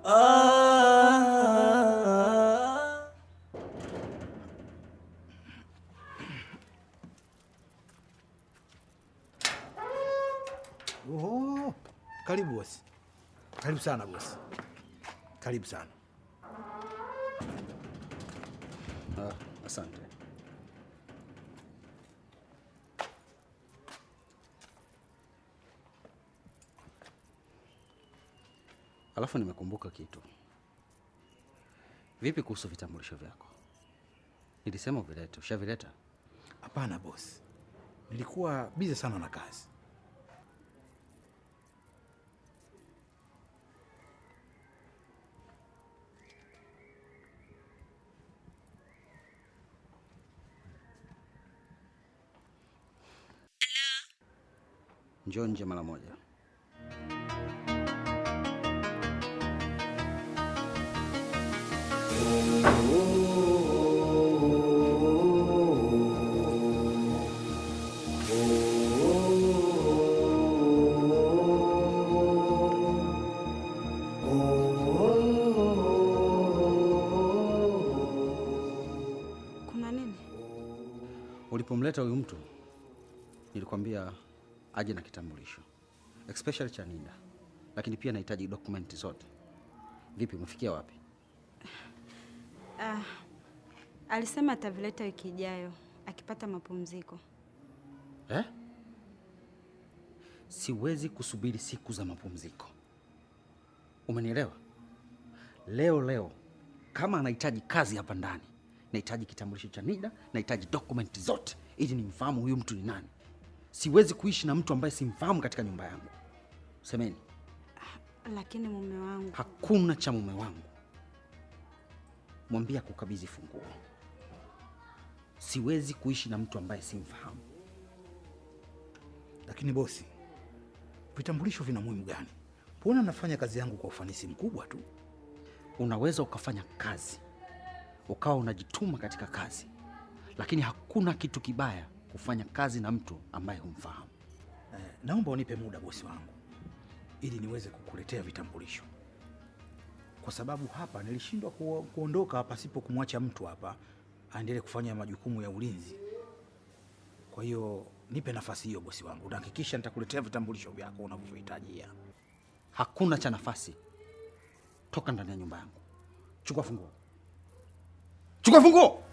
Oh, karibu bosi. Karibu sana bosi. Karibu sana. Asante. Alafu nimekumbuka kitu. Vipi kuhusu vitambulisho vyako? Nilisema uvilete, ushavileta? Hapana bosi. Nilikuwa busy sana na kazi. Njoo nje mara moja. Kuna nini? Ulipomleta huyu mtu nilikwambia aje na kitambulisho, especially cha NIDA, lakini pia nahitaji dokumenti zote. Vipi, umefikia wapi? Alisema atavileta wiki ijayo akipata mapumziko. Siwezi kusubiri siku za mapumziko, umenielewa? Leo kama anahitaji kazi hapa ndani, nahitaji kitambulisho cha NIDA, nahitaji dokumenti zote ili nimfahamu huyu mtu ni nani. Siwezi kuishi na mtu ambaye simfahamu katika nyumba yangu. Semeni. Lakini mume wangu. Hakuna cha mume wangu. Mwambie kukabidhi funguo. Siwezi kuishi na mtu ambaye simfahamu. Lakini bosi, vitambulisho vina muhimu gani? Mbona nafanya kazi yangu kwa ufanisi mkubwa tu? Unaweza ukafanya kazi, ukawa unajituma katika kazi, lakini hakuna kitu kibaya kufanya kazi na mtu ambaye humfahamu. Naomba unipe muda bosi wangu, ili niweze kukuletea vitambulisho, kwa sababu hapa nilishindwa kuondoka hapa sipo kumwacha mtu hapa aendelee kufanya majukumu ya ulinzi. Kwa hiyo nipe nafasi hiyo bosi wangu, utahakikisha nitakuletea vitambulisho vyako unavyohitaji. Hakuna cha nafasi. Toka ndani ya nyumba yangu. Chukua funguo. Chukua funguo.